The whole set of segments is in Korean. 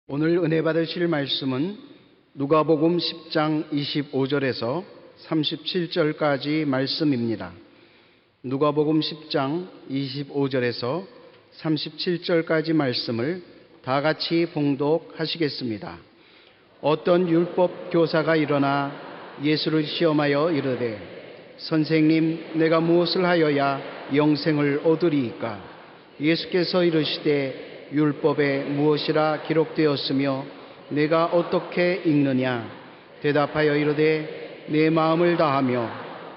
오늘 은혜 받으실 말씀은 누가복음 10장 25절에서 37절까지 말씀입니다. 누가복음 10장 25절에서 37절까지 말씀을 다 같이 봉독하시겠습니다. 어떤 율법 교사가 일어나 예수를 시험하여 이르되 선생님, 내가 무엇을 하여야 영생을 얻으리이까? 예수께서 이르시되 율법에 무엇이라 기록되었으며 내가 어떻게 읽느냐? 대답하여 이르되 내 마음을 다하며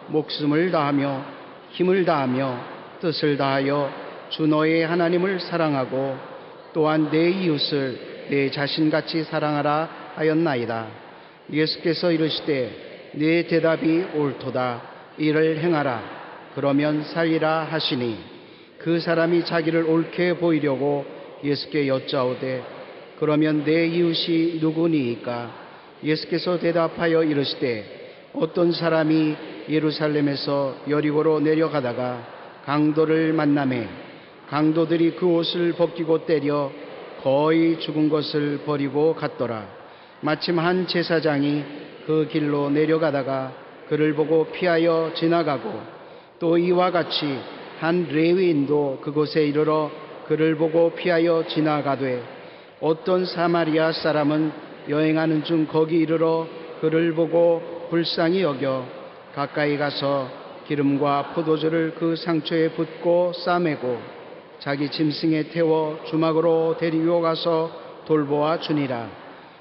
목숨을 다하며 힘을 다하며 뜻을 다하여 주 너의 하나님을 사랑하고 또한 내 이웃을 내 자신같이 사랑하라 하였나이다. 예수께서 이르시되 내 대답이 옳도다. 이를 행하라. 그러면 살리라 하시니 그 사람이 자기를 옳게 보이려고 예수께 여짜오되 그러면 내 이웃이 누구니이까? 예수께서 대답하여 이르시되 어떤 사람이 예루살렘에서 여리고로 내려가다가 강도를 만나매 강도들이 그 옷을 벗기고 때려 거의 죽은 것을 버리고 갔더라. 마침 한 제사장이 그 길로 내려가다가 그를 보고 피하여 지나가고 또 이와 같이 한 레위인도 그곳에 이르러 그를 보고 피하여 지나가되 어떤 사마리아 사람은 여행하는 중 거기 이르러 그를 보고 불쌍히 여겨 가까이 가서 기름과 포도주를 그 상처에 붓고 싸매고 자기 짐승에 태워 주막으로 데리고 가서 돌보아 주니라.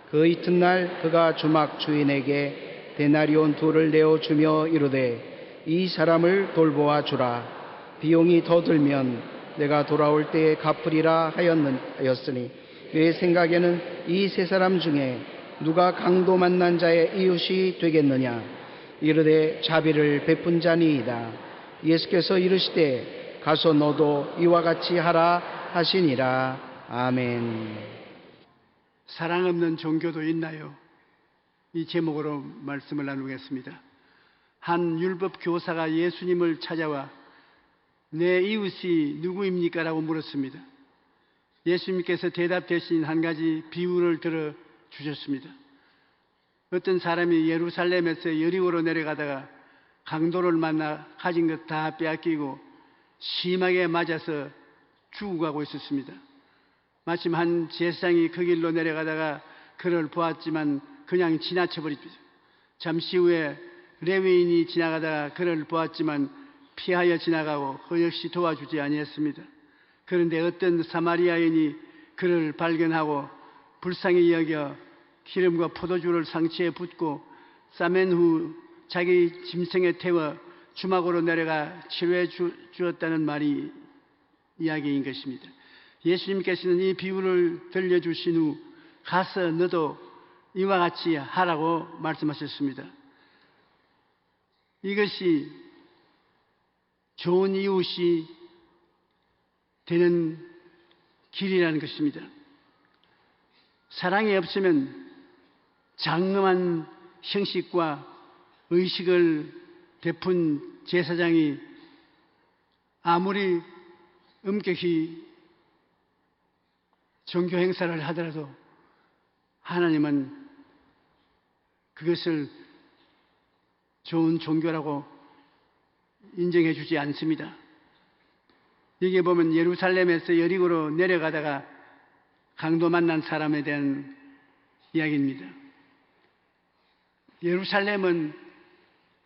그 이튿날 그가 주막 주인에게 데나리온 2를 내어주며 이르되 이 사람을 돌보아 주라. 비용이 더 들면 내가 돌아올 때에 갚으리라 하였으니 내 생각에는 이 세 사람 중에 누가 강도 만난 자의 이웃이 되겠느냐? 이르되 자비를 베푼 자니이다. 예수께서 이르시되 가서 너도 이와 같이 하라 하시니라. 아멘. 사랑 없는 종교도 있나요? 이 제목으로 말씀을 나누겠습니다. 한 율법 교사가 예수님을 찾아와 내 이웃이 누구입니까? 라고 물었습니다. 예수님께서 대답 대신 한 가지 비유를 들어 주셨습니다. 어떤 사람이 예루살렘에서 여리고로 내려가다가 강도를 만나 가진 것 다 빼앗기고 심하게 맞아서 죽어가고 있었습니다. 마침 한 제사장이 그 길로 내려가다가 그를 보았지만 그냥 지나쳐버렸죠. 잠시 후에 레위인이 지나가다가 그를 보았지만 피하여 지나가고 그 역시 도와주지 아니했습니다. 그런데 어떤 사마리아인이 그를 발견하고 불쌍히 여겨 기름과 포도주를 상처에 붓고 싸맨 후 자기 짐승에 태워 주막으로 내려가 치료해 주었다는 말이 이야기인 것입니다. 예수님께서는 이 비유를 들려주신 후 가서 너도 이와 같이 하라고 말씀하셨습니다. 이것이 좋은 이웃이 되는 길이라는 것입니다. 사랑이 없으면 장엄한 형식과 의식을 베푼 제사장이 아무리 엄격히 종교 행사를 하더라도 하나님은 그것을 좋은 종교라고 인정해 주지 않습니다. 여기에 보면 예루살렘에서 여리고로 내려가다가 강도 만난 사람에 대한 이야기입니다. 예루살렘은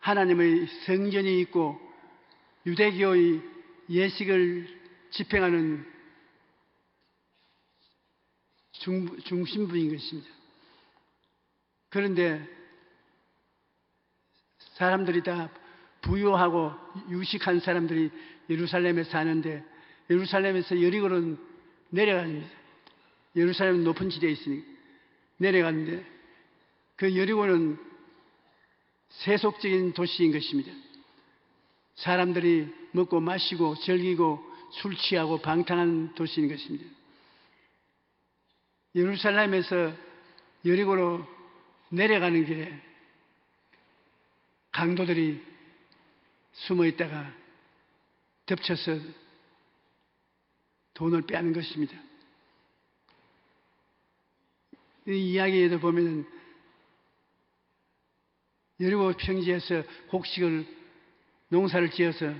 하나님의 성전이 있고 유대교의 예식을 집행하는 중심부인 것입니다. 그런데 사람들이 다 부유하고 유식한 사람들이 예루살렘에 사는데 예루살렘에서 여리고로 내려갑니다. 예루살렘은 높은 지대에 있으니 내려갔는데 그 여리고는 세속적인 도시인 것입니다. 사람들이 먹고 마시고 즐기고 술 취하고 방탕한 도시인 것입니다. 예루살렘에서 여리고로 내려가는 길에 강도들이 숨어 있다가 덮쳐서 돈을 빼앗는 것입니다. 이 이야기에도 보면은 여리고 평지에서 곡식을 농사를 지어서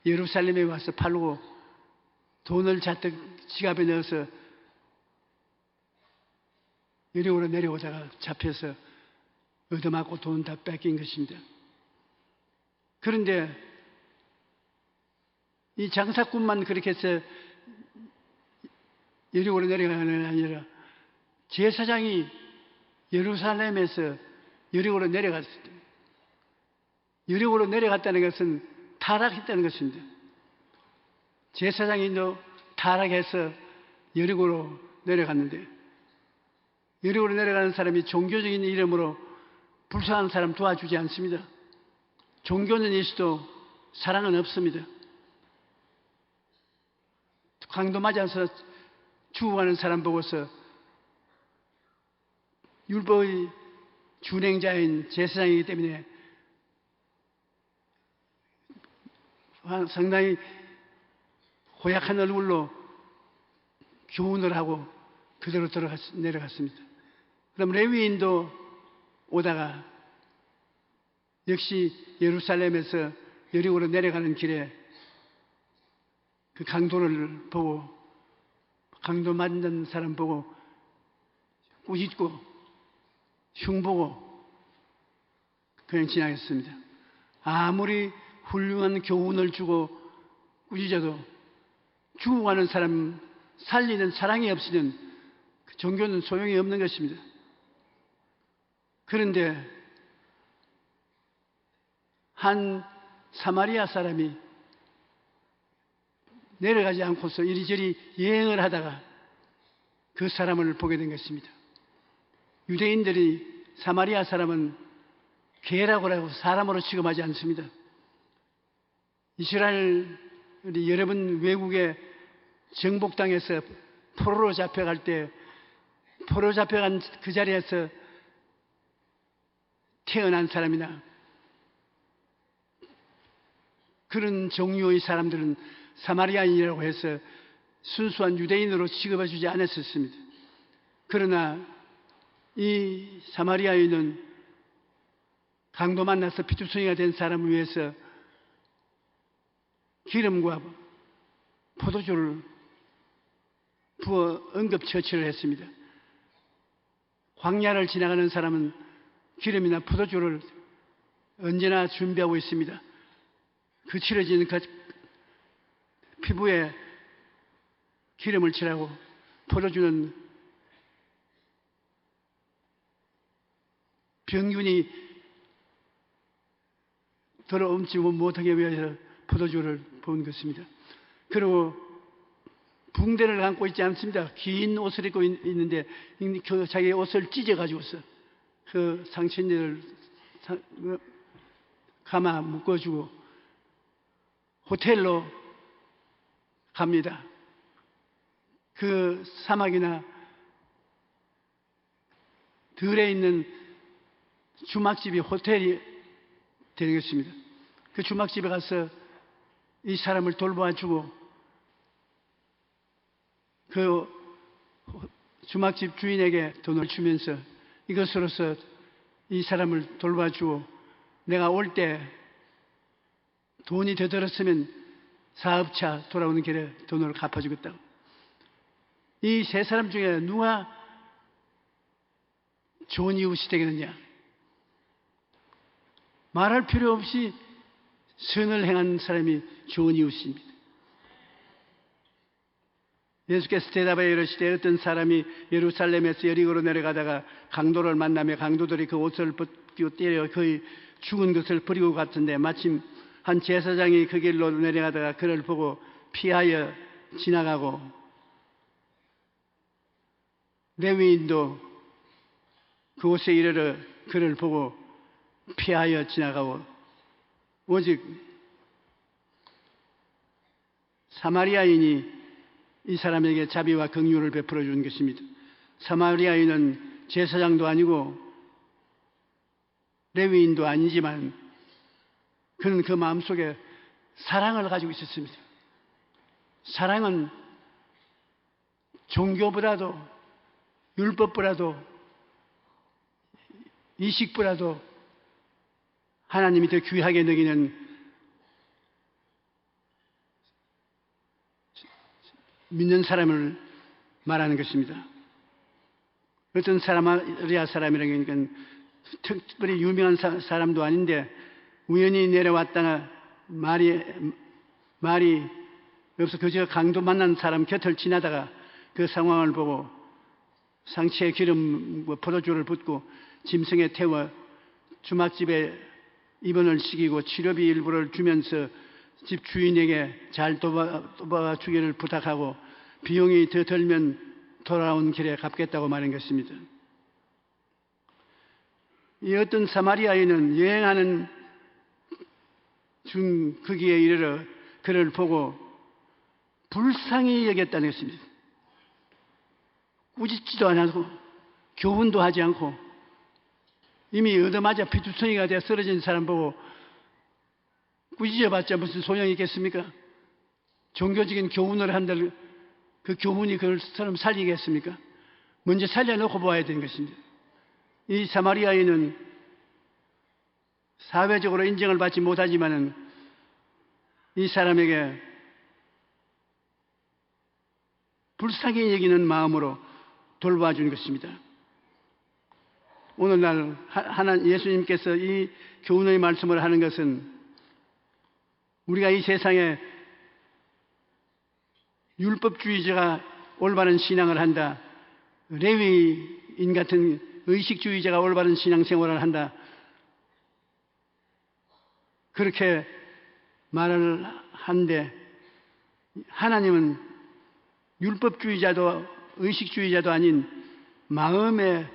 예루살렘에 와서 팔고 돈을 잔뜩 지갑에 넣어서 여리고로 내려오다가 잡혀서 얻어맞고 돈 다 뺏긴 것입니다. 그런데 이 장사꾼만 그렇게 해서 여리고로 내려가는 게 아니라 제사장이 예루살렘에서 여리고로 내려갔습니다. 여리고로 내려갔다는 것은 타락했다는 것입니다. 제사장이 타락해서 여리고로 내려갔는데, 여리고로 내려가는 사람이 종교적인 이름으로 불쌍한 사람 도와주지 않습니다. 종교는 있어도 사랑은 없습니다. 강도 맞아서 죽어가는 사람 보고서 율법의 준행자인 제사장이기 때문에 상당히 고약한 얼굴로 교훈을 하고 그대로 내려갔습니다. 그럼 레위인도 오다가 역시 예루살렘에서 여리고로 내려가는 길에 그 강도를 보고, 강도 맞는 사람 보고 꾸짖고 흉보고 그냥 지나갔습니다. 아무리 훌륭한 교훈을 주고 꾸짖어도 죽어가는 사람 살리는 사랑이 없이는 그 종교는 소용이 없는 것입니다. 그런데 한 사마리아 사람이 내려가지 않고서 이리저리 여행을 하다가 그 사람을 보게 된 것입니다. 유대인들이 사마리아 사람은 개라고 하고 사람으로 취급하지 않습니다. 이스라엘이 여러 번 외국에 정복당해서 포로로 잡혀갈 때 포로 잡혀간 그 자리에서 태어난 사람이나 그런 종류의 사람들은 사마리아인이라고 해서 순수한 유대인으로 취급해 주지 않았었습니다. 그러나 이 사마리아인은 강도 만나서 피투성이가 된 사람을 위해서 기름과 포도주를 부어 응급처치를 했습니다. 광야를 지나가는 사람은 기름이나 포도주를 언제나 준비하고 있습니다. 그 치러진 그 피부에 기름을 칠하고 포도주는 병균이 들어옴지 못하게 위해서 포도주를 부은 것입니다. 그리고 붕대를 감고 있지 않습니다. 긴 옷을 입고 있는데 그 자기 옷을 찢어가지고서 그 상처들을 감아 묶어주고 호텔로 갑니다. 그 사막이나 들에 있는 주막집이 호텔이 되는 것입니다. 그 주막집에 가서 이 사람을 돌봐주고 그 주막집 주인에게 돈을 주면서 이것으로서 이 사람을 돌봐주고 내가 올 때 돈이 더 들었으면 사업차 돌아오는 길에 돈을 갚아주겠다고. 이 세 사람 중에 누가 좋은 이웃이 되겠느냐? 말할 필요 없이 선을 행한 사람이 좋은 이웃입니다. 예수께서 대답하여 이르시되 어떤 사람이 예루살렘에서 여리고로 내려가다가 강도를 만나며 강도들이 그 옷을 벗기고 때려 거의 죽은 것을 버리고 갔던데 마침 한 제사장이 그 길로 내려가다가 그를 보고 피하여 지나가고 레위인도 그곳에 이르러 그를 보고 피하여 지나가고 오직 사마리아인이 이 사람에게 자비와 긍휼을 베풀어 준 것입니다. 사마리아인은 제사장도 아니고 레위인도 아니지만 그는 그 마음속에 사랑을 가지고 있었습니다. 사랑은 종교보다도 율법보다도 이식보다도 하나님이 더 귀하게 여기는 믿는 사람을 말하는 것입니다. 어떤 사마리아 사람이라는 건 특별히 유명한 사람도 아닌데 우연히 내려왔다가 말이 없어 그저 강도 만난 사람 곁을 지나다가 그 상황을 보고 상체에 기름 포도주를 붓고 짐승에 태워 주막집에 입원을 시키고 치료비 일부를 주면서 집 주인에게 잘 돌봐주기를 부탁하고 비용이 더 들면 돌아온 길에 갚겠다고 말한 것입니다. 이 어떤 사마리아인은 여행하는 중 거기에 이르러 그를 보고 불쌍히 여겼다는 것입니다. 꾸짖지도 않고 교훈도 하지 않고 이미 얻어맞아 피투성이가 되어 쓰러진 사람 보고 꾸짖어봤자 무슨 소용이 있겠습니까? 종교적인 교훈을 한들 그 교훈이 그 사람 살리겠습니까? 먼저 살려놓고 보아야 되는 것입니다. 이 사마리아인은 사회적으로 인정을 받지 못하지만은 이 사람에게 불쌍히 여기는 마음으로 돌봐준 것입니다. 오늘날 예수님께서 이 교훈의 말씀을 하는 것은 우리가 이 세상에 율법주의자가 올바른 신앙을 한다, 레위인 같은 의식주의자가 올바른 신앙생활을 한다, 그렇게 말을 한데 하나님은 율법주의자도 의식주의자도 아닌 마음의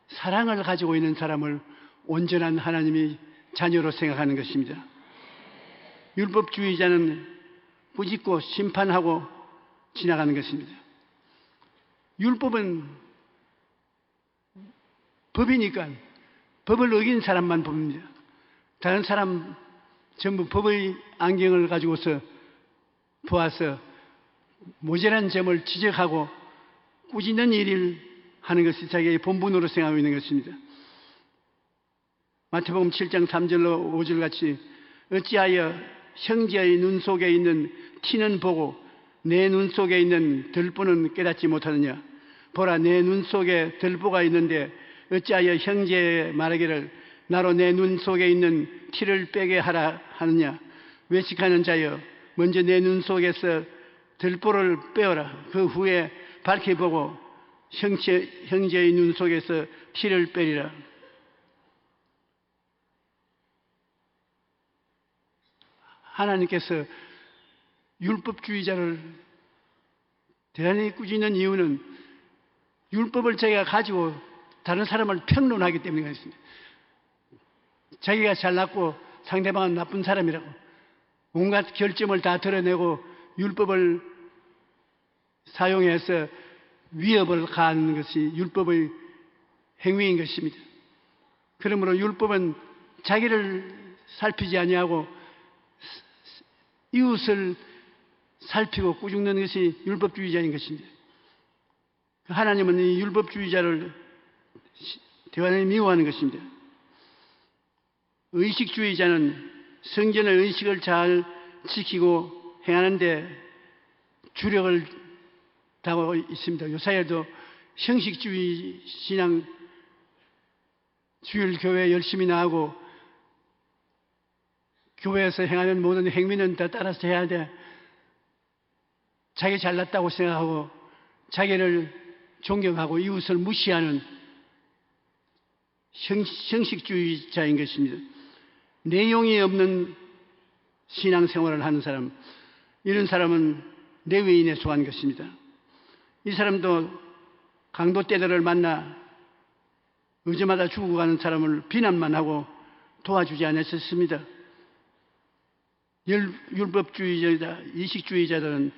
사랑을 가지고 있는 사람을 온전한 하나님이 자녀로 생각하는 것입니다. 율법주의자는 꾸짖고 심판하고 지나가는 것입니다. 율법은 법이니까 법을 어긴 사람만 법입니다. 다른 사람 전부 법의 안경을 가지고서 보아서 모자란 점을 지적하고 꾸짖는 일을 하는 것이 자기의 본분으로 생각하고 있는 것입니다. 마태복음 7장 3절로 5절 같이 어찌하여 형제의 눈 속에 있는 티는 보고 내 눈 속에 있는 들보는 깨닫지 못하느냐. 보라, 내 눈 속에 들보가 있는데 어찌하여 형제의 말하기를 나로 내 눈 속에 있는 티를 빼게 하라 하느냐. 외식하는 자여, 먼저 내 눈 속에서 들보를 빼어라. 그 후에 밝히 보고 형제의 눈 속에서 티를 빼리라. 하나님께서 율법주의자를 대단히 꾸짖는 이유는 율법을 자기가 가지고 다른 사람을 평론하기 때문에 그렇습니다. 자기가 잘났고 상대방은 나쁜 사람이라고 온갖 결점을 다 드러내고 율법을 사용해서 위협을 가하는 것이 율법의 행위인 것입니다. 그러므로 율법은 자기를 살피지 아니하고 이웃을 살피고 꾸짖는 것이 율법주의자인 것입니다. 하나님은 이 율법주의자를 대단히 미워하는 것입니다. 의식주의자는 성전의 의식을 잘 지키고 행하는데 주력을 다하고 있습니다. 요사이에도 형식주의 신앙 주일 교회 열심히 나가고 교회에서 행하는 모든 행위는 다 따라서 해야 돼. 자기 잘났다고 생각하고 자기를 존경하고 이웃을 무시하는 형식주의자인 것입니다. 내용이 없는 신앙생활을 하는 사람, 이런 사람은 레위인에 속한 것입니다. 이 사람도 강도 떼들을 만나 의제마다 죽어가는 사람을 비난만 하고 도와주지 않았습니다. 율법주의자, 이식주의자들은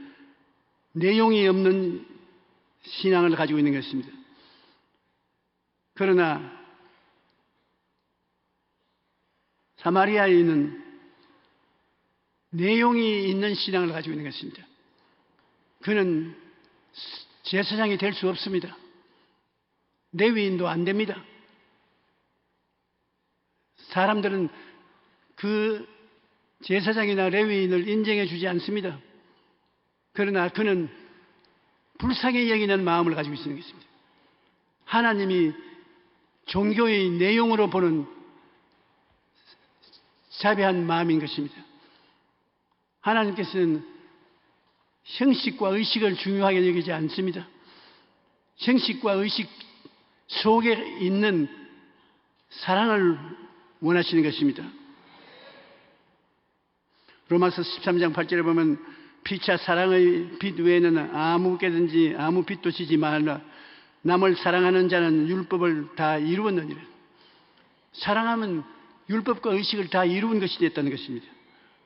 내용이 없는 신앙을 가지고 있는 것입니다. 그러나 사마리아인은 내용이 있는 신앙을 가지고 있는 것입니다. 그는 제사장이 될 수 없습니다. 레위인도 안 됩니다. 사람들은 그 제사장이나 레위인을 인정해 주지 않습니다. 그러나 그는 불쌍히 여기는 마음을 가지고 있는 것입니다. 하나님이 종교의 내용으로 보는 자비한 마음인 것입니다. 하나님께서는 형식과 의식을 중요하게 여기지 않습니다. 형식과 의식 속에 있는 사랑을 원하시는 것입니다. 로마서 13장 8절에 보면 피차 사랑의 빛 외에는 아무께든지 아무 빛도 지지 말라. 남을 사랑하는 자는 율법을 다 이루었느니라. 사랑하면 율법과 의식을 다 이루은 것이 됐다는 것입니다.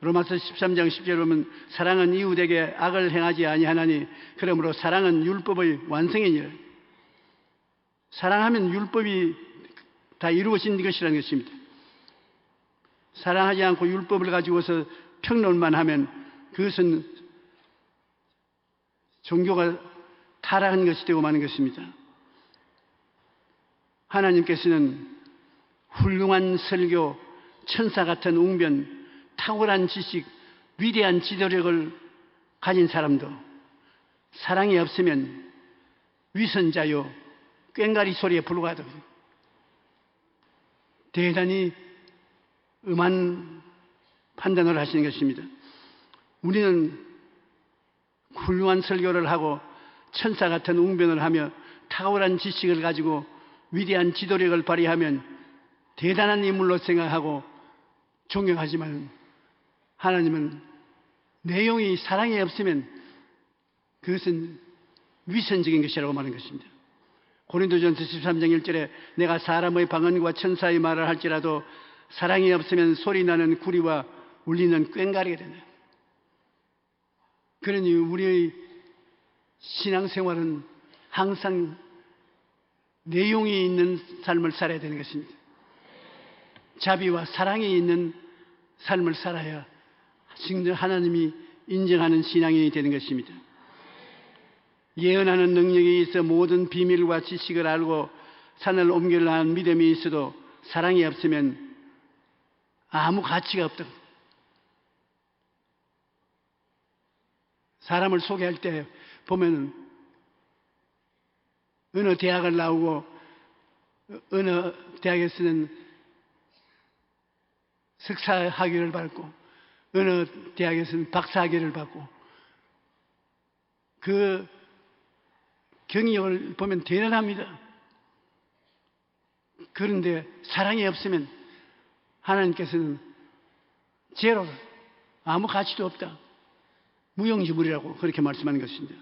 로마서 13장 10절에 보면 사랑은 이웃에게 악을 행하지 아니하나니 그러므로 사랑은 율법의 완성이니라. 사랑하면 율법이 다 이루어진 것이라는 것입니다. 사랑하지 않고 율법을 가지고서 평론만 하면 그것은 종교가 타락한 것이 되고 마는 것입니다. 하나님께서는 훌륭한 설교, 천사 같은 웅변, 탁월한 지식, 위대한 지도력을 가진 사람도 사랑이 없으면 위선자요, 꽹가리 소리에 불과하다고 대단히 음한 판단을 하시는 것입니다. 우리는 훌륭한 설교를 하고 천사 같은 웅변을 하며 탁월한 지식을 가지고 위대한 지도력을 발휘하면 대단한 인물로 생각하고 존경하지만 하나님은 내용이 사랑이 없으면 그것은 위선적인 것이라고 말하는 것입니다. 고린도전서 13장 1절에 내가 사람의 방언과 천사의 말을 할지라도 사랑이 없으면 소리나는 구리와 울리는 꽹가리가 된다. 그러니 우리의 신앙생활은 항상 내용이 있는 삶을 살아야 되는 것입니다. 자비와 사랑이 있는 삶을 살아야 하나님이 인정하는 신앙이 되는 것입니다. 예언하는 능력이 있어 모든 비밀과 지식을 알고 산을 옮기려 하는 믿음이 있어도 사랑이 없으면 아무 가치가 없다. 사람을 소개할 때 보면 어느 대학을 나오고 어느 대학에서는 석사 학위를 받고 어느 대학에서는 박사 학위를 받고 그 경력을 보면 대단합니다. 그런데 사랑이 없으면 하나님께서는 제로, 아무 가치도 없다. 무용지물이라고 그렇게 말씀하는 것입니다.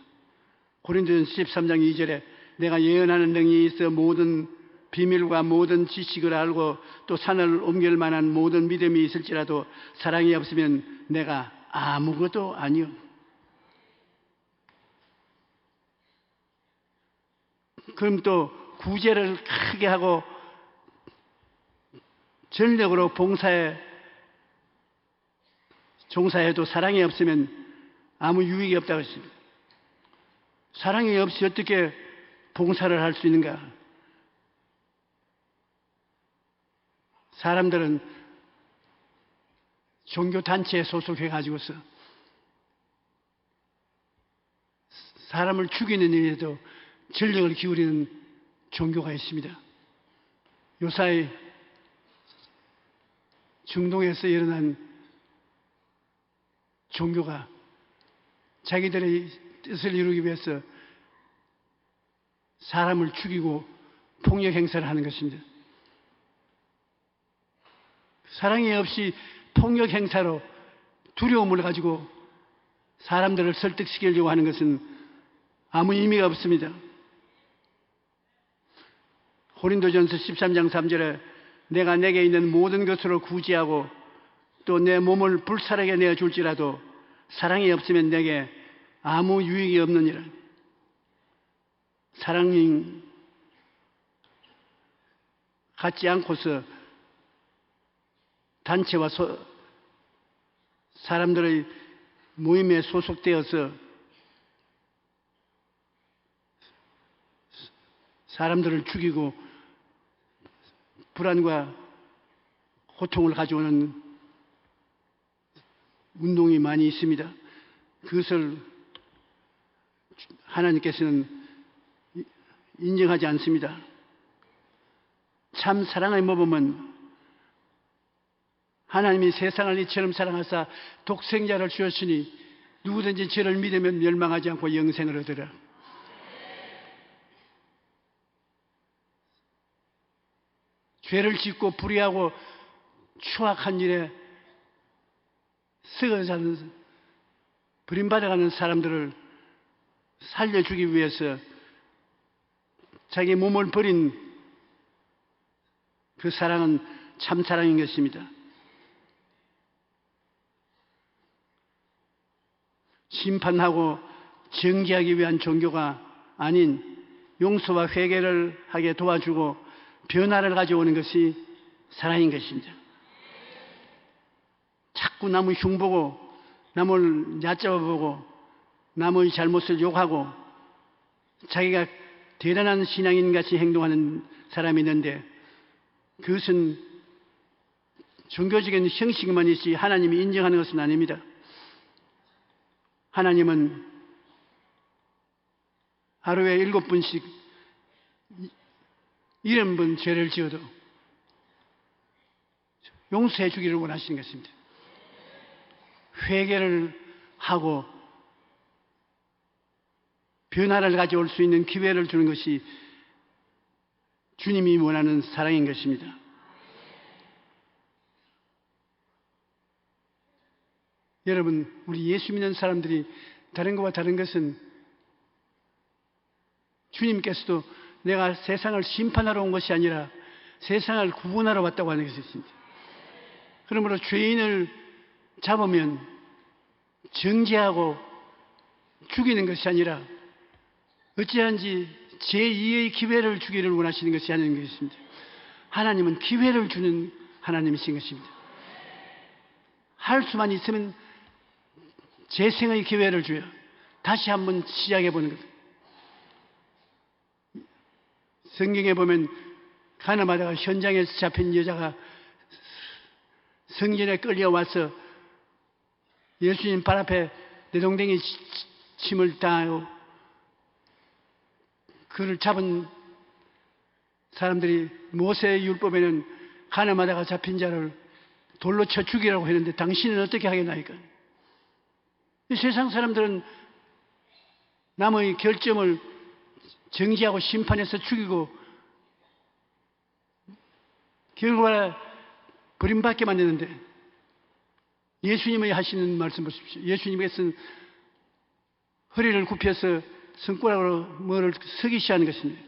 고린도전서 13장 2절에 내가 예언하는 능력이 있어 모든 비밀과 모든 지식을 알고 또 산을 옮길 만한 모든 믿음이 있을지라도 사랑이 없으면 내가 아무것도 아니요. 그럼 또 구제를 크게 하고 전력으로 종사해도 사랑이 없으면 아무 유익이 없다고 했습니다. 사랑이 없이 어떻게 봉사를 할 수 있는가? 사람들은 종교단체에 소속해가지고서 사람을 죽이는 일에도 전력을 기울이는 종교가 있습니다. 요사이 중동에서 일어난 종교가 자기들의 뜻을 이루기 위해서 사람을 죽이고 폭력 행사를 하는 것입니다. 사랑이 없이 폭력 행사로 두려움을 가지고 사람들을 설득시키려고 하는 것은 아무 의미가 없습니다. 고린도전서 13장 3절에 내가 내게 있는 모든 것으로 구제하고 또 내 몸을 불살하게 내어줄지라도 사랑이 없으면 내게 아무 유익이 없느니라. 사랑이 갖지 않고서 단체와 사람들의 모임에 소속되어서 사람들을 죽이고 불안과 고통을 가져오는 운동이 많이 있습니다. 그것을 하나님께서는 인정하지 않습니다. 참 사랑의 모범은 하나님이 세상을 이처럼 사랑하사 독생자를 주었으니 누구든지 저를 믿으면 멸망하지 않고 영생을 얻으라. 죄를 짓고 불의하고 추악한 일에 썩어가는 버림받아가는 사람들을 살려주기 위해서 자기 몸을 버린 그 사랑은 참 사랑인 것입니다. 심판하고 정죄하기 위한 종교가 아닌 용서와 회개를 하게 도와주고 변화를 가져오는 것이 사랑인 것입니다. 자꾸 남의 흉보고 남을 얕잡아보고 남의 잘못을 욕하고 자기가 대단한 신앙인 같이 행동하는 사람이 있는데 그것은 종교적인 형식만 있지 하나님이 인정하는 것은 아닙니다. 하나님은 하루에 7번씩 70번 죄를 지어도 용서해 주기를 원하시는 것입니다. 회개를 하고 변화를 가져올 수 있는 기회를 주는 것이 주님이 원하는 사랑인 것입니다. 여러분, 우리 예수 믿는 사람들이 다른 것과 다른 것은 주님께서도 내가 세상을 심판하러 온 것이 아니라 세상을 구원하러 왔다고 하는 것이 있습니다. 그러므로 죄인을 잡으면 정죄하고 죽이는 것이 아니라 어찌하든지 제2의 기회를 주기를 원하시는 것이 하나님 것입니다. 하나님은 기회를 주는 하나님이신 것입니다. 할 수만 있으면 재생의 기회를 줘요. 다시 한번 시작해 보는 것. 성경에 보면 가늠하다가 현장에서 잡힌 여자가 성전에 끌려와서 예수님 발 앞에 내동댕이 침을 당하고 그를 잡은 사람들이 모세의 율법에는 가늠하다가 잡힌 자를 돌로 쳐 죽이라고 했는데 당신은 어떻게 하겠나이까? 이 세상 사람들은 남의 결점을 정지하고 심판해서 죽이고 결과를 버림받게 만드는데 예수님이 하시는 말씀 보십시오. 예수님께서는 허리를 굽혀서 손가락으로 뭐를 서기시 하는 것입니다.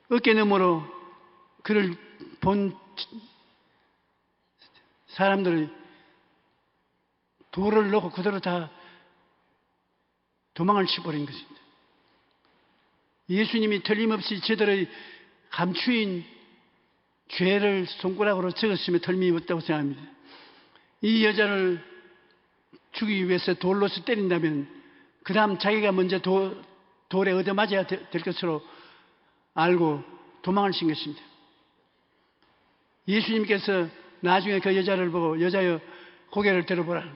어깨 너머로 그를 본 사람들이 돌을 넣고 그대로 다 도망을 쳐버린 것입니다. 예수님이 틀림없이 저들의 감추인 죄를 손가락으로 적었으면 틀림없다고 생각합니다. 이 여자를 죽이기 위해서 돌로서 때린다면 그 다음 자기가 먼저 돌에 얻어맞아야 될 것으로 알고 도망을 친 것입니다. 예수님께서 나중에 그 여자를 보고 여자여 고개를 들어보라.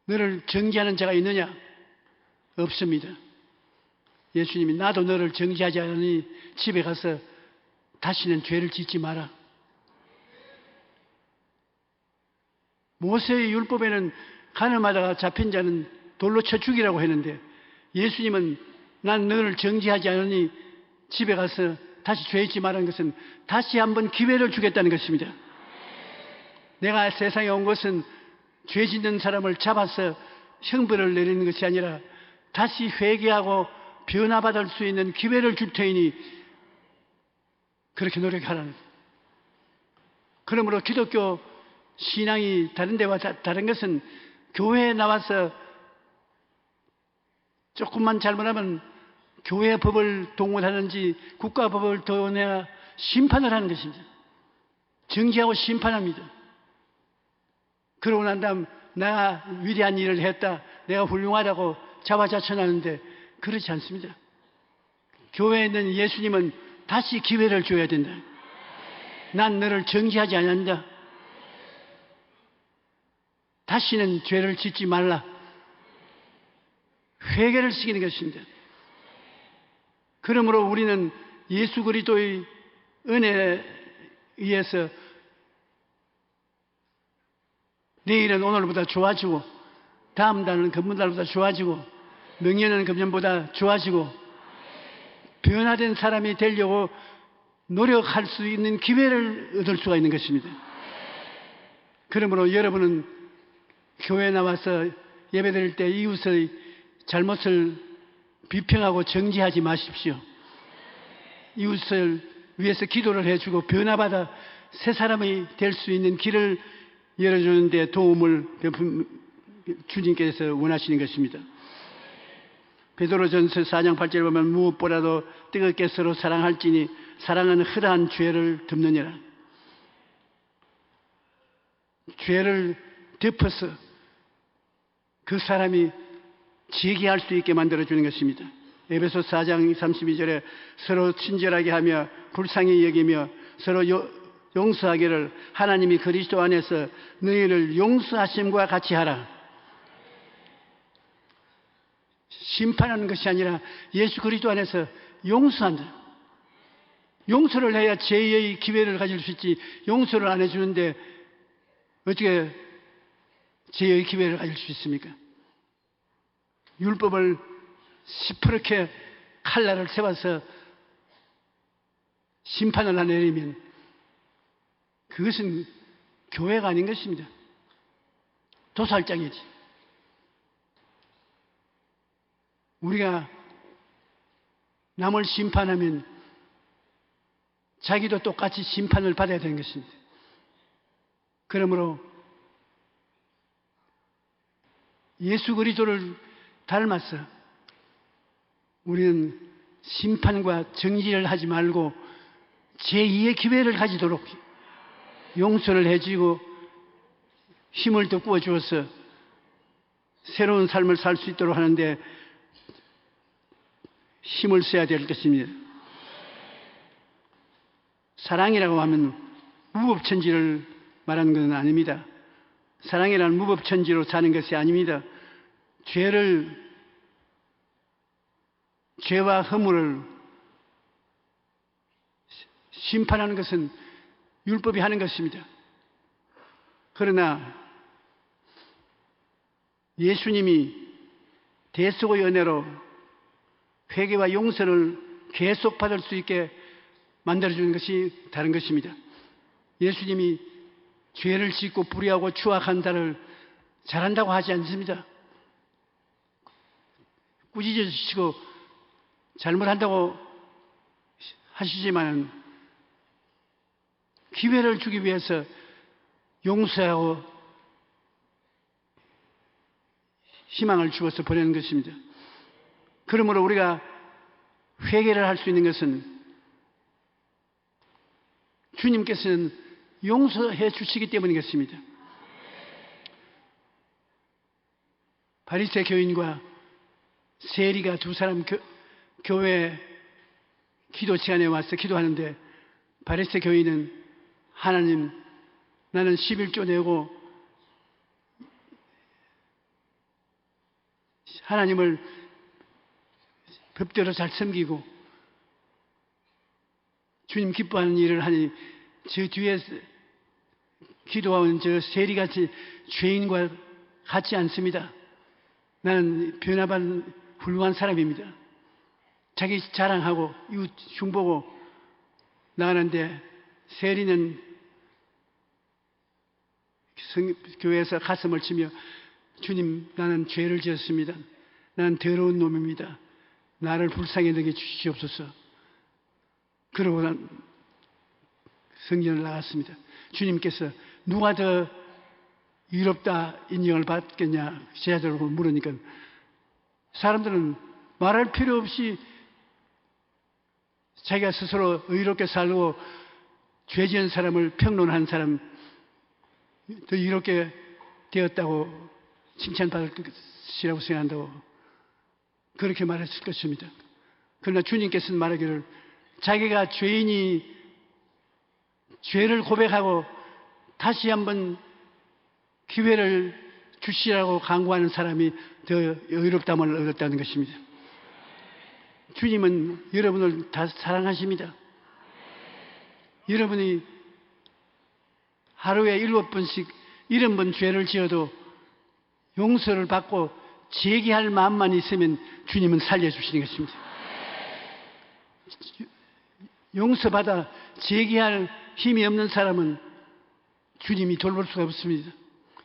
너를 정죄하는 자가 있느냐? 없습니다. 예수님이 나도 너를 정죄하지 않으니 집에 가서 다시는 죄를 짓지 마라. 모세의 율법에는 가늠하다가 잡힌 자는 돌로 쳐 죽이라고 했는데 예수님은 난 너를 정죄하지 않으니 집에 가서 다시 죄 짓지 말라는 것은 다시 한번 기회를 주겠다는 것입니다. 내가 세상에 온 것은 죄 짓는 사람을 잡아서 형벌을 내리는 것이 아니라 다시 회개하고 변화받을 수 있는 기회를 줄 테니 그렇게 노력하라는. 그러므로 기독교 신앙이 다른 데와 다른 것은 교회에 나와서 조금만 잘못하면 교회 법을 동원하든지 국가 법을 동원해야 심판을 하는 것입니다. 정지하고 심판합니다. 그러고 난 다음 내가 위대한 일을 했다, 내가 훌륭하다고 자화자찬하는데 그렇지 않습니다. 교회에 있는 예수님은 다시 기회를 줘야 된다. 난 너를 정지하지 않는다. 다시는 죄를 짓지 말라. 회개를 시키는 것입니다. 그러므로 우리는 예수 그리스도의 은혜에 의해서 내일은 오늘보다 좋아지고, 다음 달은 금년보다 좋아지고, 명년은 금년보다 좋아지고, 변화된 사람이 되려고 노력할 수 있는 기회를 얻을 수가 있는 것입니다. 그러므로 여러분은 교회에 나와서 예배드릴 때 이웃의 잘못을 비평하고 정지하지 마십시오. 이웃을 위해서 기도를 해주고 변화받아 새 사람이 될 수 있는 길을 열어주는 데 도움을 주님께서 원하시는 것입니다. 베드로전서 4장 8절에 보면 무엇보다도 뜨겁게 서로 사랑할지니 사랑은 허다한 죄를 덮느니라. 죄를 덮어서 그 사람이 재기할 수 있게 만들어주는 것입니다. 에베소 4장 32절에 서로 친절하게 하며 불쌍히 여기며 서로 용서하기를 하나님이 그리스도 안에서 너희를 용서하심과 같이 하라. 심판하는 것이 아니라 예수 그리스도 안에서 용서한다. 용서를 해야 죄의 기회를 가질 수 있지, 용서를 안 해주는데 어떻게 죄의 기회를 가질 수 있습니까? 율법을 시퍼렇게 칼날을 세워서 심판을 안 내리면 그것은 교회가 아닌 것입니다. 도살장이지. 우리가 남을 심판하면 자기도 똑같이 심판을 받아야 되는 것입니다. 그러므로 예수 그리스도를 닮아서 우리는 심판과 정지를 하지 말고 제2의 기회를 가지도록 용서를 해주고 힘을 더 부어주어서 새로운 삶을 살 수 있도록 하는데 힘을 써야 될 것입니다. 사랑이라고 하면 무법천지를 말하는 것은 아닙니다. 사랑이라는 무법천지로 사는 것이 아닙니다. 죄와 허물을 심판하는 것은 율법이 하는 것입니다. 그러나 예수님이 대속의 은혜로 회개와 용서를 계속 받을 수 있게 만들어주는 것이 다른 것입니다. 예수님이 죄를 짓고 불의하고 추악한 자를 잘한다고 하지 않습니다. 꾸짖으시고 잘못한다고 하시지만 기회를 주기 위해서 용서하고 희망을 주어서 보내는 것입니다. 그러므로 우리가 회개를 할 수 있는 것은 주님께서는 용서해 주시기 때문이겠습니다. 바리새 교인과 세리가 두 사람 교회 기도 시간에 와서 기도하는데 바리새 교인은 하나님, 나는 11조 내고 하나님을 법대로 잘 섬기고 주님 기뻐하는 일을 하니 저 뒤에 기도하는 저 세리같이 죄인과 같지 않습니다. 나는 변화받은 훌륭한 사람입니다. 자기 자랑하고 이웃 흉보고 나가는데 세리는 교회에서 가슴을 치며 주님, 나는 죄를 지었습니다. 나는 더러운 놈입니다. 나를 불쌍히 여겨 주시옵소서. 그러고 난 성전을 나갔습니다. 주님께서 누가 더 의롭다 인정을 받겠냐 제자들하고 물으니까 사람들은 말할 필요 없이 자기가 스스로 의롭게 살고 죄 지은 사람을 평론한 사람 더 의롭게 되었다고 칭찬받을 것이라고 생각한다고 그렇게 말했을 것입니다. 그러나 주님께서는 말하기를 자기가 죄인이 죄를 고백하고 다시 한번 기회를 주시라고 간구하는 사람이 더 의롭다함을 얻었다는 것입니다. 주님은 여러분을 다 사랑하십니다. 여러분이 하루에 7번씩 70번 죄를 지어도 용서를 받고 재개할 마음만 있으면 주님은 살려주시는 것입니다. 용서받아 재개할 힘이 없는 사람은 주님이 돌볼 수가 없습니다.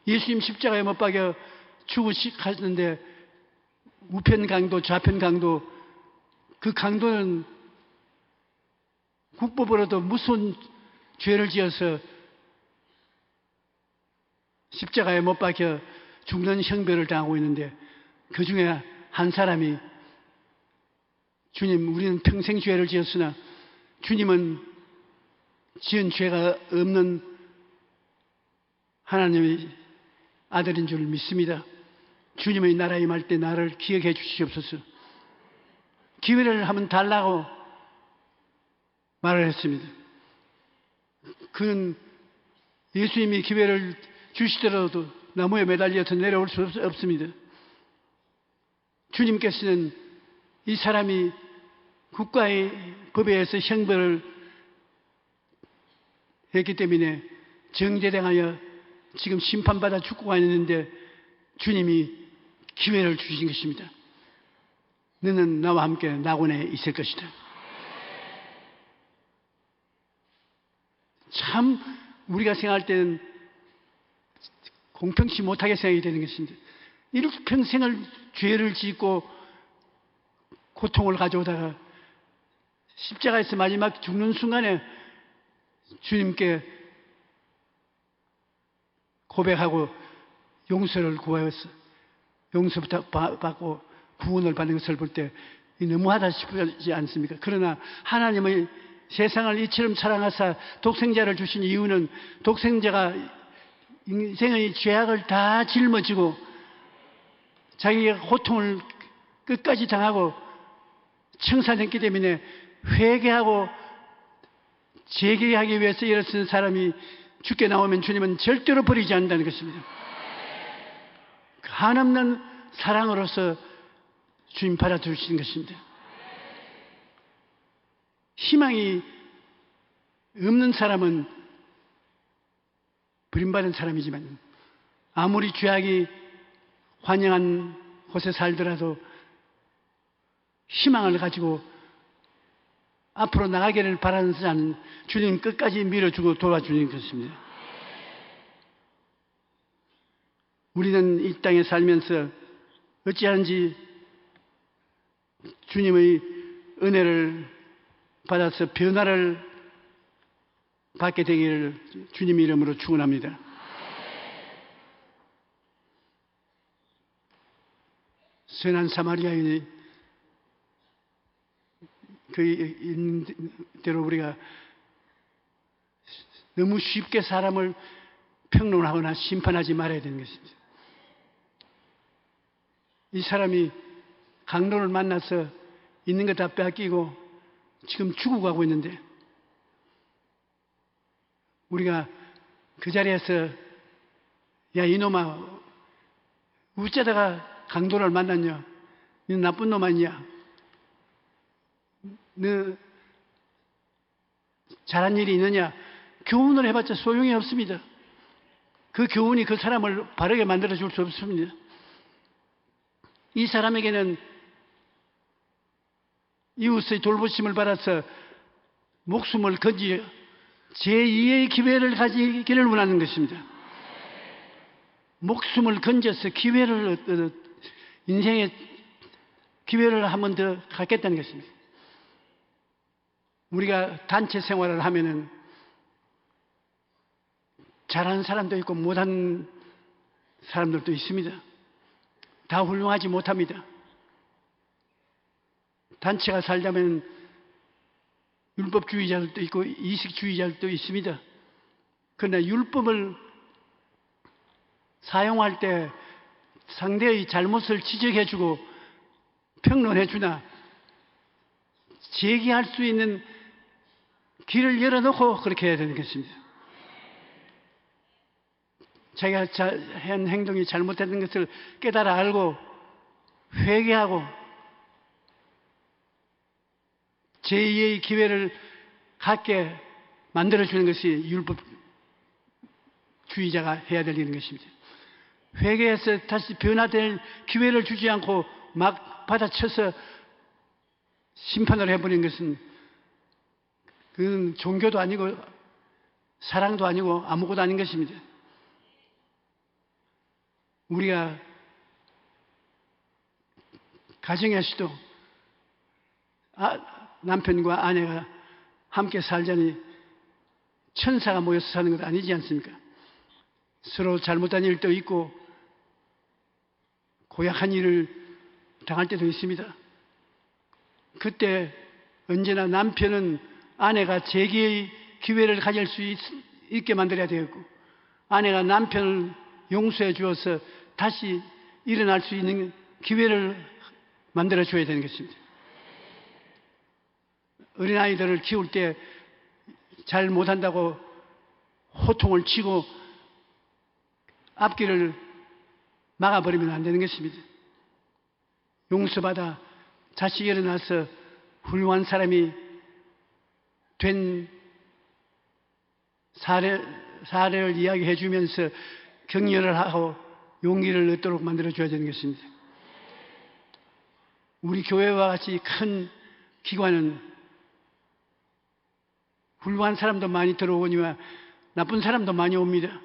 예수님 십자가에 못 박여 죽으시는데 우편 강도 좌편 강도 그 강도는 국법으로도 무슨 죄를 지어서 십자가에 못 박혀 죽는 형벌을 당하고 있는데 그 중에 한 사람이 주님 우리는 평생 죄를 지었으나 주님은 지은 죄가 없는 하나님의 아들인 줄 믿습니다. 주님의 나라에 임할 때 나를 기억해 주시옵소서. 기회를 한번 달라고 말을 했습니다. 그는 예수님이 기회를 주시더라도 나무에 매달려서 내려올 수 없습니다. 주님께서는 이 사람이 국가의 법에 의해서 형벌을 했기 때문에 정죄당하여 지금 심판받아 죽고 있는데 주님이 기회를 주신 것입니다. 너는 나와 함께 낙원에 있을 것이다. 참 우리가 생각할 때는 공평치 못하게 생각이 되는 것입니다. 일평생을 죄를 짓고 고통을 가져오다가 십자가에서 마지막 죽는 순간에 주님께 고백하고 용서를 구하여서 용서부터 받고 구원을 받는 것을 볼 때 너무하다 싶지 않습니까? 그러나 하나님의 세상을 이처럼 사랑하사 독생자를 주신 이유는 독생자가 인생의 죄악을 다 짊어지고 자기가 고통을 끝까지 당하고 청산했기 때문에 회개하고 재개하기 위해서 일어선 사람이 죽게 나오면 주님은 절대로 버리지 않는다는 것입니다. 한없는 사랑으로서 주님 받아주시는 것입니다. 희망이 없는 사람은 버림받은 사람이지만 아무리 죄악이 환영한 곳에 살더라도 희망을 가지고 앞으로 나가기를 바라는 자는 주님 끝까지 밀어주고 도와주는 것입니다. 우리는 이 땅에 살면서 어찌하는지 주님의 은혜를 받아서 변화를 받게 되기를 주님의 이름으로 축원합니다. 선한 사마리아인이 그 인대로 우리가 너무 쉽게 사람을 평론하거나 심판하지 말아야 되는 것입니다. 이 사람이 강도를 만나서 있는 것 다 빼앗기고 지금 죽어가고 있는데 우리가 그 자리에서 야 이놈아 어쩌다가 강도를 만났냐? 너 나쁜 놈 아니냐? 너 잘한 일이 있느냐? 교훈을 해봤자 소용이 없습니다. 그 교훈이 그 사람을 바르게 만들어줄 수 없습니다. 이 사람에게는 이웃의 돌보심을 받아서 목숨을 건지 제2의 기회를 가지기를 원하는 것입니다. 목숨을 건져서 기회를 인생의 기회를 한 번 더 갖겠다는 것입니다. 우리가 단체 생활을 하면은 잘하는 사람도 있고 못한 사람들도 있습니다. 다 훌륭하지 못합니다. 단체가 살자면 율법주의자들도 있고 이식주의자들도 있습니다. 그러나 율법을 사용할 때 상대의 잘못을 지적해주고 평론해주나 제기할 수 있는 길을 열어놓고 그렇게 해야 되는 것입니다. 자기가 한 행동이 잘못된 것을 깨달아 알고 회개하고 제2의 기회를 갖게 만들어주는 것이 율법주의자가 해야 될 일인 것입니다. 회개해서 다시 변화될 기회를 주지 않고 막 받아쳐서 심판을 해버리는 것은 그건 종교도 아니고 사랑도 아니고 아무것도 아닌 것입니다. 우리가 가정에서도 남편과 아내가 함께 살자니 천사가 모여서 사는 것 아니지 않습니까? 서로 잘못한 일도 있고 고약한 일을 당할 때도 있습니다. 그때 언제나 남편은 아내가 재기의 기회를 가질 수 있게 만들어야 되겠고 아내가 남편을 용서해 주어서 다시 일어날 수 있는 기회를 만들어 줘야 되는 것입니다. 어린아이들을 키울 때 잘 못한다고 호통을 치고 앞길을 막아버리면 안 되는 것입니다. 용서받아 다시 일어나서 훌륭한 사람이 된 사례를 이야기해 주면서 격려를 하고 용기를 얻도록 만들어줘야 되는 것입니다. 우리 교회와 같이 큰 기관은 훌륭한 사람도 많이 들어오니와 나쁜 사람도 많이 옵니다.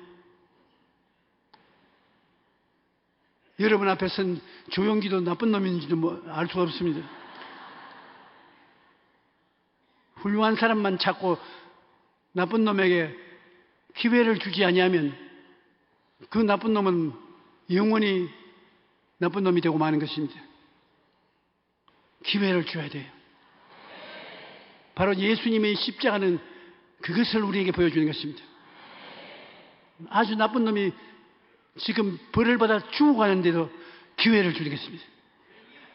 여러분 앞에서는 조용기도 나쁜 놈인지도 알 수가 없습니다. 훌륭한 사람만 찾고 나쁜 놈에게 기회를 주지 아니하면 그 나쁜 놈은 영원히 나쁜 놈이 되고 마는 것입니다. 기회를 줘야 돼요. 바로 예수님의 십자가는 그것을 우리에게 보여주는 것입니다. 아주 나쁜 놈이 지금 벌을 받아 죽어가는데도 기회를 주는 것입니다.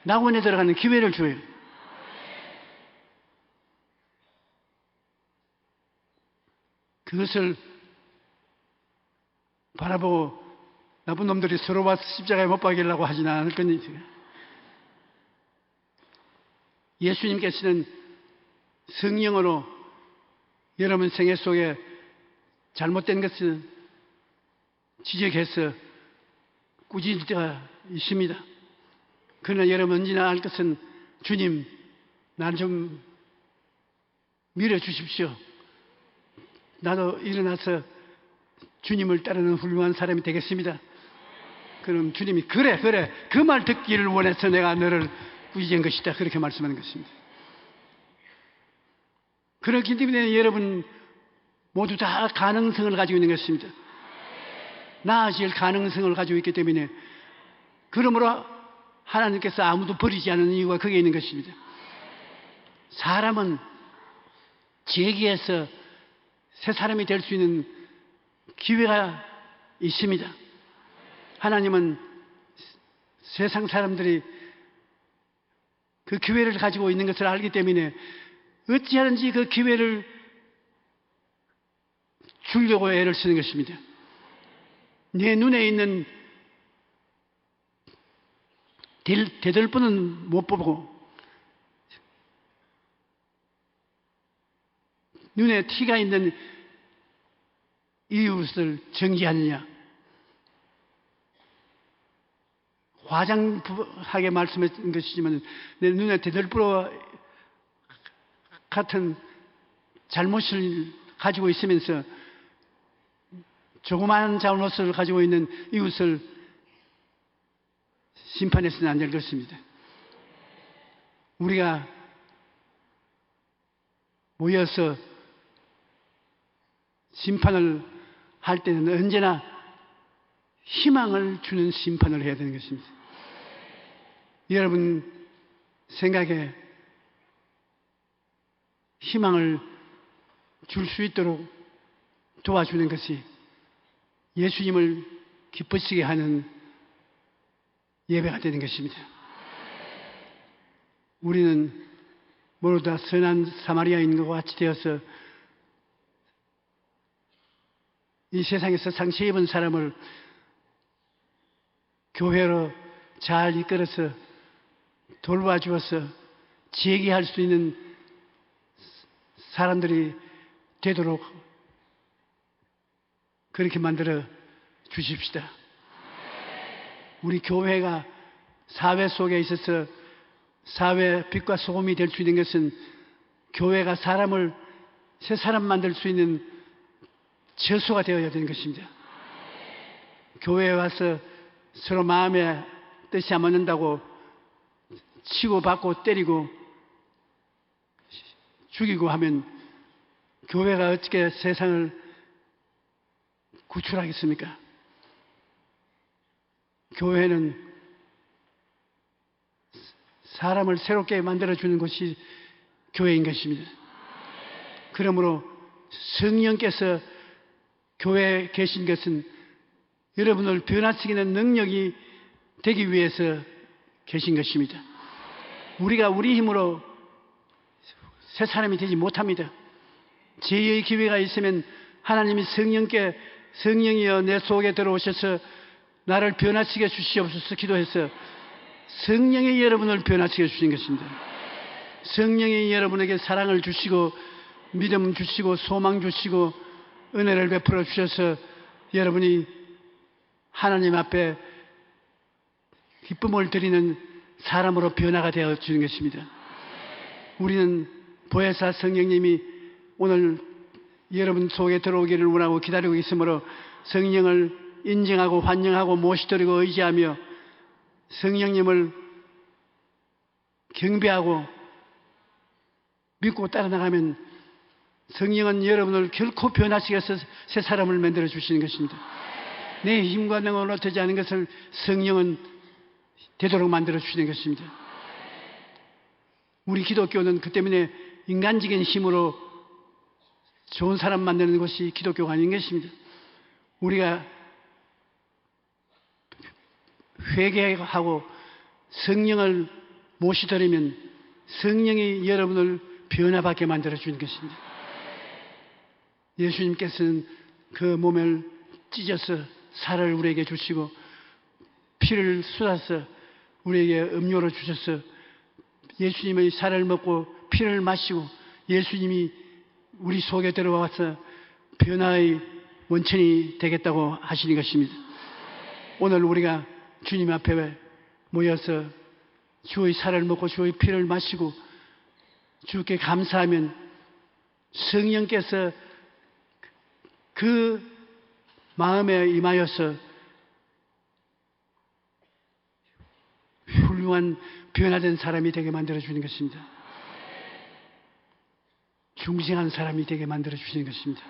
낙원에 들어가는 기회를 줘요. 그것을 바라보고 나쁜 놈들이 서로 와서 십자가에 못 박이려고 하지는 않을 겁니다. 예수님께서는 성령으로 여러분 생애 속에 잘못된 것을 지적해서 꾸짖을 때가 있습니다. 그러나 여러분 언제나 알 것은 주님, 날 좀 밀어주십시오. 나도 일어나서 주님을 따르는 훌륭한 사람이 되겠습니다. 그럼 주님이 그래 그 말 듣기를 원해서 내가 너를 꾸짖은 것이다. 그렇게 말씀하는 것입니다. 그렇기 때문에 여러분 모두 다 가능성을 가지고 있는 것입니다. 나아질 가능성을 가지고 있기 때문에 그러므로 하나님께서 아무도 버리지 않는 이유가 거기에 있는 것입니다. 사람은 재기해서 새 사람이 될 수 있는 기회가 있습니다. 하나님은 세상 사람들이 그 기회를 가지고 있는 것을 알기 때문에 어찌하든지 그 기회를 주려고 애를 쓰는 것입니다. 내 눈에 있는 대들보는 못 보고 눈에 티가 있는 이웃을 정죄하느냐, 화장하게 말씀한 것이지만 내 눈에 대들보 같은 잘못을 가지고 있으면서 조그마한 잘못을 가지고 있는 이웃을 심판해서는 안 될 것입니다. 우리가 모여서 심판을 할 때는 언제나 희망을 주는 심판을 해야 되는 것입니다. 여러분 생각에 희망을 줄 수 있도록 도와주는 것이 예수님을 기쁘시게 하는 예배가 되는 것입니다. 우리는 모두 다 선한 사마리아인과 같이 되어서 이 세상에서 상처 입은 사람을 교회로 잘 이끌어서 돌봐주어서 재기할 수 있는 사람들이 되도록 그렇게 만들어 주십시다. 우리 교회가 사회 속에 있어서 사회 빛과 소금이 될 수 있는 것은 교회가 사람을 새 사람 만들 수 있는 처소가 되어야 되는 것입니다. 교회에 와서 서로 마음에 뜻이 안 맞는다고 치고받고 때리고 죽이고 하면 교회가 어떻게 세상을 구출하겠습니까? 교회는 사람을 새롭게 만들어주는 것이 교회인 것입니다. 그러므로 성령께서 교회에 계신 것은 여러분을 변화시키는 능력이 되기 위해서 계신 것입니다. 우리가 우리 힘으로 새 사람이 되지 못합니다. 제의 기회가 있으면 하나님이 성령이여 내 속에 들어오셔서 나를 변화시켜 주시옵소서 기도해서 성령이 여러분을 변화시켜 주신 것입니다. 성령이 여러분에게 사랑을 주시고 믿음 주시고 소망 주시고 은혜를 베풀어 주셔서 여러분이 하나님 앞에 기쁨을 드리는 사람으로 변화가 되어 주는 것입니다. 우리는 보혜사 성령님이 오늘 여러분 속에 들어오기를 원하고 기다리고 있으므로 성령을 인정하고 환영하고 모시드리고 의지하며 성령님을 경배하고 믿고 따라 나가면 성령은 여러분을 결코 변화시켜서 새 사람을 만들어 주시는 것입니다. 내 힘과 능력으로 되지 않은 것을 성령은 되도록 만들어 주시는 것입니다. 우리 기독교는 그 때문에 인간적인 힘으로 좋은 사람 만드는 것이 기독교가 아닌 것입니다. 우리가 회개하고 성령을 모시드리면 성령이 여러분을 변화받게 만들어 주는 것입니다. 예수님께서는 그 몸을 찢어서 살을 우리에게 주시고 피를 쏟아서 우리에게 음료로 주셔서 예수님의 살을 먹고 피를 마시고 예수님이 우리 속에 들어와서 변화의 원천이 되겠다고 하시는 것입니다. 오늘 우리가 주님 앞에 모여서 주의 살을 먹고 주의 피를 마시고 주께 감사하면 성령께서 그 마음에 임하여서 훌륭한 변화된 사람이 되게 만들어주는 것입니다. 중생한 사람이 되게 만들어주시는 것입니다.